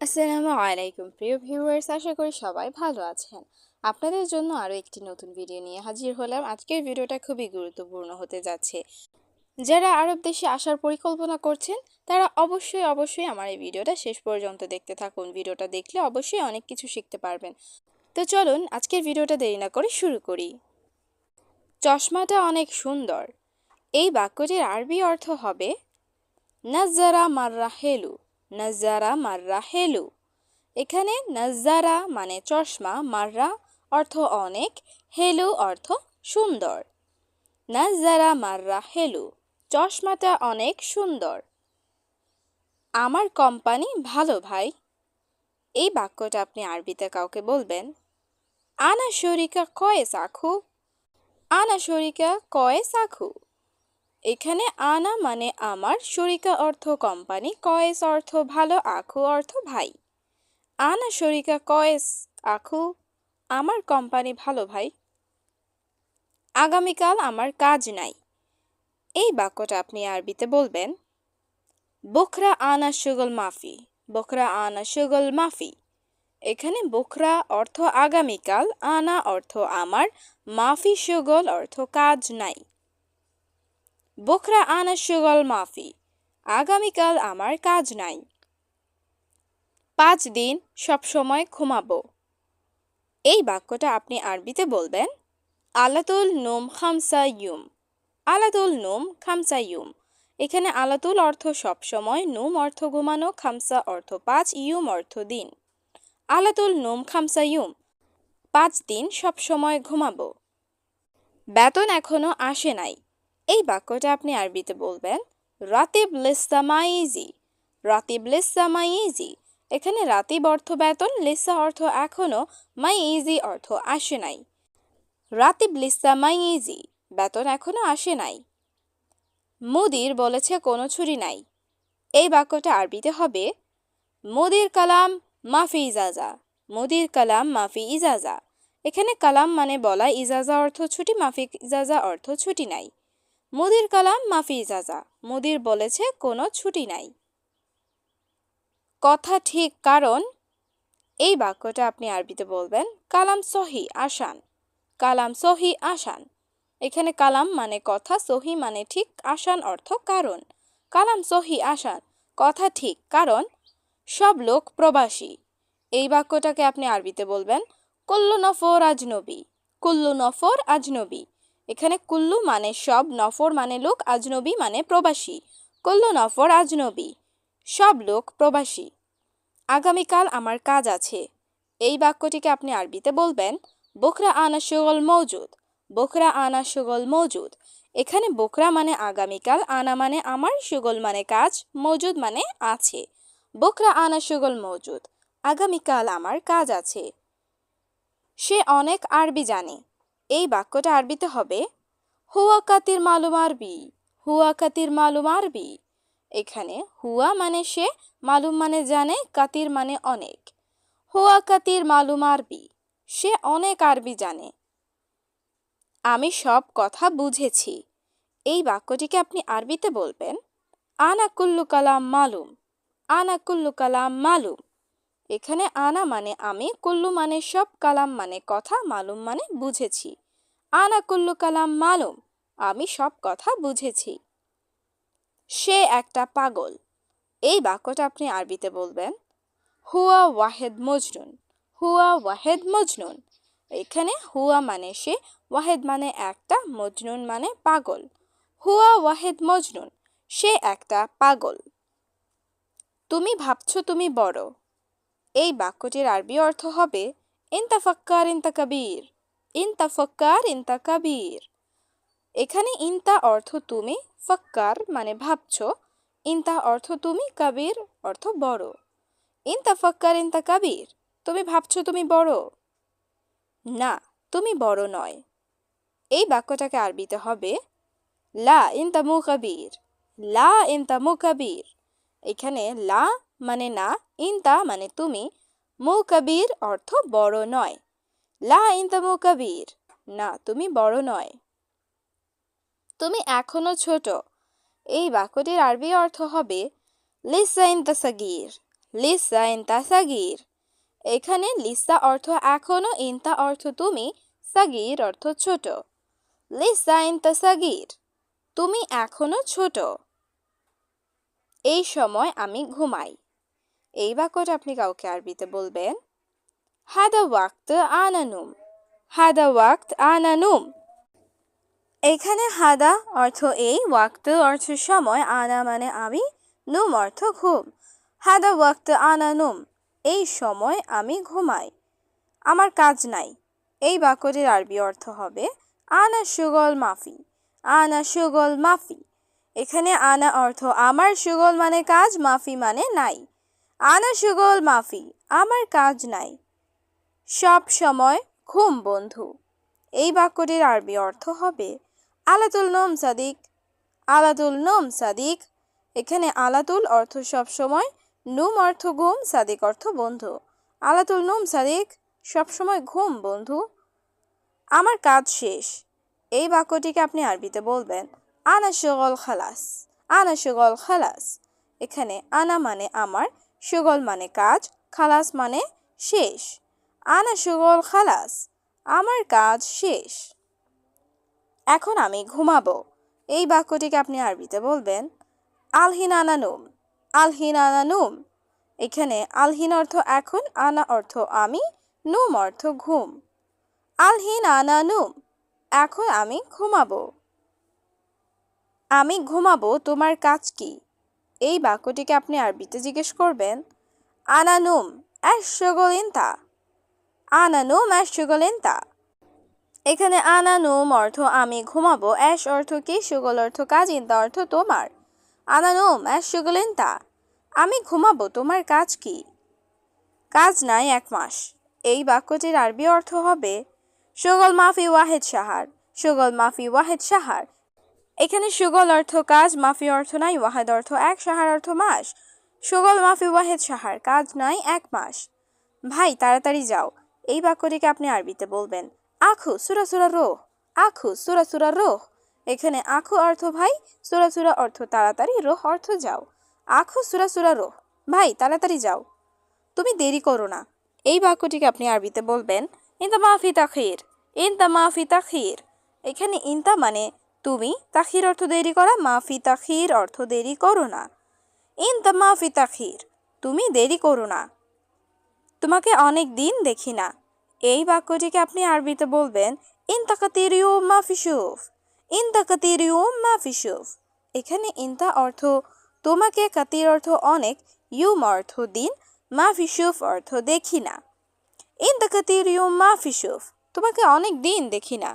আসসালামু আলাইকুম প্রিয় ভিউয়ার্স, আশা করি সবাই ভালো আছেন। আপনাদের জন্য আরও একটি নতুন ভিডিও নিয়ে হাজির হলাম। আজকের ভিডিওটা খুবই গুরুত্বপূর্ণ হতে যাচ্ছে। যারা আরব দেশে আসার পরিকল্পনা করছেন তারা অবশ্যই আমার এই ভিডিওটা শেষ পর্যন্ত দেখতে থাকুন। ভিডিওটা দেখলে অবশ্যই অনেক কিছু শিখতে পারবেন। তো চলুন আজকের ভিডিওটা দেরি না করে শুরু করি। চশমাটা অনেক সুন্দর। এই বাক্যটির আরবি অর্থ হবে নাজ্জারা মাররা হেলু। নাজ্জারা মাররা হেলু। এখানে নাজ্জারা মানে চশমা, মাররা অর্থ অনেক, হেলু অর্থ সুন্দর। নাজ্জারা মাররা হেলু, চশমাটা অনেক সুন্দর। আমার কোম্পানি ভালো ভাই। এই বাক্যটা আপনি আরবিতে কাউকে বলবেন আনা শরিকা কয়েস আখু। আনা শরিকা কয়েস আখু। এখানে আনা মানে আমার, শরিকা অর্থ কোম্পানি, কয়েস অর্থ ভালো, আখু অর্থ ভাই। আনা শরিকা কয়েস আখু, আমার কোম্পানি ভালো ভাই। আগামীকাল আমার কাজ নাই। এই বাক্যটা আপনি আরবিতে বলবেন বুকরা আনা শুগল মাফি। বুকরা আনা শুগল মাফি। এখানে বুকরা অর্থ আগামীকাল, আনা অর্থ আমার, মাফি শুগল অর্থ কাজ নাই। বুকরা আনা শুগল মাফি, আগামীকাল আমার কাজ নাই। 5 দিন সব সময় ঘুমাবো। এই বাক্যটা আপনি আরবিতে বলবেন আলাতুল নুম খামসা ইউম। আলাতুল নুম খামসা ইউম। এখানে আলাতুল অর্থ সবসময়, নুম অর্থ ঘুমানো, খামসা অর্থ 5, ইউম অর্থ দিন। আলাতুল নুম খামসা ইউম, 5 দিন সবসময় ঘুমাবো। বেতন এখনো আসে নাই। এই বাক্যটা আপনি আরবিতে বলবেন রাতিব লিসা মাইজি। রাতিব লিসা মাইজি। এখানে রাতিব অর্থ বেতন, লিসা অর্থ এখনো, মাইজি অর্থ আসে নাই। রাতিব লিসা মাইজি, বেতন এখনো আসে নাই। মুদির বলেছে কোনো ছুটি নাই। এই বাক্যটা আরবিতে হবে মুদির কালাম মাফি ইজাজা। মুদির কালাম মাফি ইজাজা। এখানে কালাম মানে বলা, ইজাজা অর্থ ছুটি, মাফি ইজাজা অর্থ ছুটি নাই। মুদির কালাম মাফি ইজাজা, মুদির বলেছে কোনো ছুটি নাই। কথা ঠিক কারণ। এই বাক্যটা আপনি আরবিতে বলবেন কালাম সহি আসান। কালাম সহি আসান। এখানে কালাম মানে কথা, সহি মানে ঠিক, আসান অর্থ কারণ। কালাম সহি আসান, কথা ঠিক কারণ সব লোক প্রবাসী। এই বাক্যটাকে আপনি আরবিতে বলবেন কুল্লু নফর আজনবী। কুল্লু নফর আজনবী। এখানে কুল্লু মানে সব, নফর মানে লোক, আজনবী মানে প্রবাসী। কুল্লু নফর আজনবী, সব লোক প্রবাসী। আগামীকাল আমার কাজ আছে। এই বাক্যটিকে আপনি আরবিতে বলবেন বুকরা আনা শুগল মৌজুদ। বুকরা আনা শুগল মৌজুদ। এখানে বুকরা মানে আগামীকাল, আনা মানে আমার, শুগল মানে কাজ, মৌজুদ মানে আছে। বুকরা আনা শুগল মৌজুদ, আগামীকাল আমার কাজ আছে। সে অনেক আরবি জানে। এই বাক্যটা আরবিতে হবে হুয়া কাতির মালুম আরবি। হুয়া কাতির মালুম আরবি। এখানে হুয়া মানে সে, মালুম মানে জানে, কাতির মানে অনেক। হুয়া কাতির মালুম আরবি, সে অনেক আরবি জানে। আমি সব কথা বুঝেছি। এই বাক্যটিকে আপনি আরবিতে বলবেন আনা কুল্লু কালাম মালুম। আনা কুল্লু কালাম মালুম। এখানে আনা মানে আমি, কুল্লু মানে সব, কালাম মানে কথা, মালুম মানে বুঝেছি। আনা কুল্লু কালাম মালুম, আমি সব কথা বুঝেছি। সে একটা পাগল। এই বাক্যটা আপনি আরবিতে বলবেন হুয়া ওয়াহেদ মজনুন। হুয়া ওয়াহেদ মজনুন। এখানে হুয়া মানে সে, ওয়াহেদ মানে একটা, মজনুন মানে পাগল। হুয়া ওয়াহেদ মজনুন, সে একটা পাগল। তুমি ভাবছো তুমি বড়। এই বাক্যটির আরবি অর্থ হবে ইনতা ফাক্কার ইনতা কাবীর। ইনতা ফাক্কার ইনতা কাবীর। এখানে ইনতা অর্থ তুমি, ফাক্কার মানে ভাবছো, ইনতা অর্থ তুমি, কাবীর অর্থ বড়। ইনতা ফাক্কার ইনতা কাবীর, তুমি ভাবছো তুমি বড়। না, তুমি বড় নয়। এই বাক্যটাকে আরবিতে হবে লা ইনতা মু কাবীর। লা ইনতা মু কাবীর। এখানে লা মানে না, ইনতা মানে তুমি, মু কাবীর অর্থ বড় নয়। লা ইনতা মু কাবীর, না তুমি বড় নয়। তুমি এখনো ছোট। এই বাক্যটির আরবি অর্থ হবে লিসা ইনতা সাগীর। লিসা ইনতা সাগির। এখানে লিসা অর্থ এখনো, ইনতা অর্থ তুমি, সাগির অর্থ ছোট। লিসা ইনতা সাগির, তুমি এখনো ছোট। এই সময় আমি ঘুমাই। এই বাক্যটা আপনি কাউকে আরবিতে বলবেন হাদা ওয়াক্ত আনা নুম। হাদা ওয়াক্ত আনা নুম। এখানে হাদা অর্থ এই, ওয়াক্ত অর্থ সময়, আনা মানে আমি, নুম অর্থ ঘুম। হাদা ওয়াক্ত আনা নুম, এই সময় আমি ঘুমাই। আমার কাজ নাই। এই বাক্যটির আরবি অর্থ হবে আনা শুগল মাফি। আনা শুগল মাফি। এখানে আনা অর্থ আমার, শুগল মানে কাজ, মাফি মানে নাই। আনা শুগল মাফি, আমার কাজ নাই। সব সময় ঘুম বন্ধু। এই বাক্যটির আরবি অর্থ হবে আলাতুল নোম সাদিক। আলাতুল নোম সাদিক। এখানে আলাতুল অর্থ সব সময়, নুম অর্থ ঘুম, সাদিক অর্থ বন্ধু। আলাতুল নোম সাদিক, সব সময় ঘুম বন্ধু। আমার কাজ শেষ। এই বাক্যটিকে আপনি আরবিতে বলবেন আনা শুগল খালাস। আনা শুগল খালাস। এখানে আনা মানে আমার, শুগল মানে কাজ, খালাস মানে শেষ। আনা শুগল খালাস, আমার কাজ শেষ। এখন আমি ঘুমাবো। এই বাক্যটিকে আপনি আরবিতে বলবেন আলহিন আনা নুম। আলহিন আনা নুম। এখানে আলহিন অর্থ এখন, আনা অর্থ আমি, নুম অর্থ ঘুম। আলহিন আনা নুম, এখন আমি ঘুমাবো। আমি ঘুমাবো, তোমার কাজ কি? এই বাক্যটিকে আপনি আরবিতে জিজ্ঞেস করবেন আনা নুম আশ-শুগল ইনতা। আনা নুম আশ-শুগল ইনতা। এখানে আনা নুম অর্থ আমি ঘুমাবো, অ্যাশ অর্থ কি, শুগল অর্থ কাজ, ইনতা অর্থ তোমার। আনা নুম আশ-শুগল ইনতা, আমি ঘুমাবো, তোমার কাজ কি? কাজ নাই 1 মাস। এই বাক্যটির আরবি অর্থ হবে শুগল মাফি ওয়াহেদ শাহার। শুগল মাফি ওয়াহেদ শাহার। এখানে শুগল অর্থ কাজ, মাফি অর্থ নাই, ওয়াহেদ অর্থ 1, শাহার অর্থ মাস। শুগল মাফি ওয়াহেদ শাহার, কাজ নাই 1 মাস। ভাই তাড়াতাড়ি যাও। এই বাক্যটিকে আপনি আরবিতে বলবেন আখু সুরা সুরা রোহ। আখু সুরা সুরা রোহ। এখানে আখু অর্থ ভাই, সুরা সুরা অর্থ তাড়াতাড়ি, রোহ অর্থ যাও। আখু সুরা সুরা রোহ, ভাই তাড়াতাড়ি যাও, তুমি দেরি করো না। এই বাক্যটিকে আপনি আরবিতে বলবেন ইনতা মাফি তাখির। ইনতা মাফি তাখির। এখানে ইনতা মানে তুমি, তাখির অর্থ দেরি করা, মাফি তাখির অর্থ দেরি করো না। ইনতা মাফি তাখির, তুমি দেরি করো না। তোমাকে অনেক দিন দেখি না। এই বাক্যটিকে আপনি আরবিতে বলবেন ইনতা কাতির ইয়ুম মা ফি শুফ। ইনতা কাতির ইয়ুম মা ফি শুফ। এখানে ইনতা অর্থ তোমাকে, কাতির অর্থ অনেক, ইয়ুম অর্থ দিন, মা ফি শুফ অর্থ দেখি না। ইনতা কাতির ইয়ুম মা ফি শুফ, তোমাকে অনেক দিন দেখি না।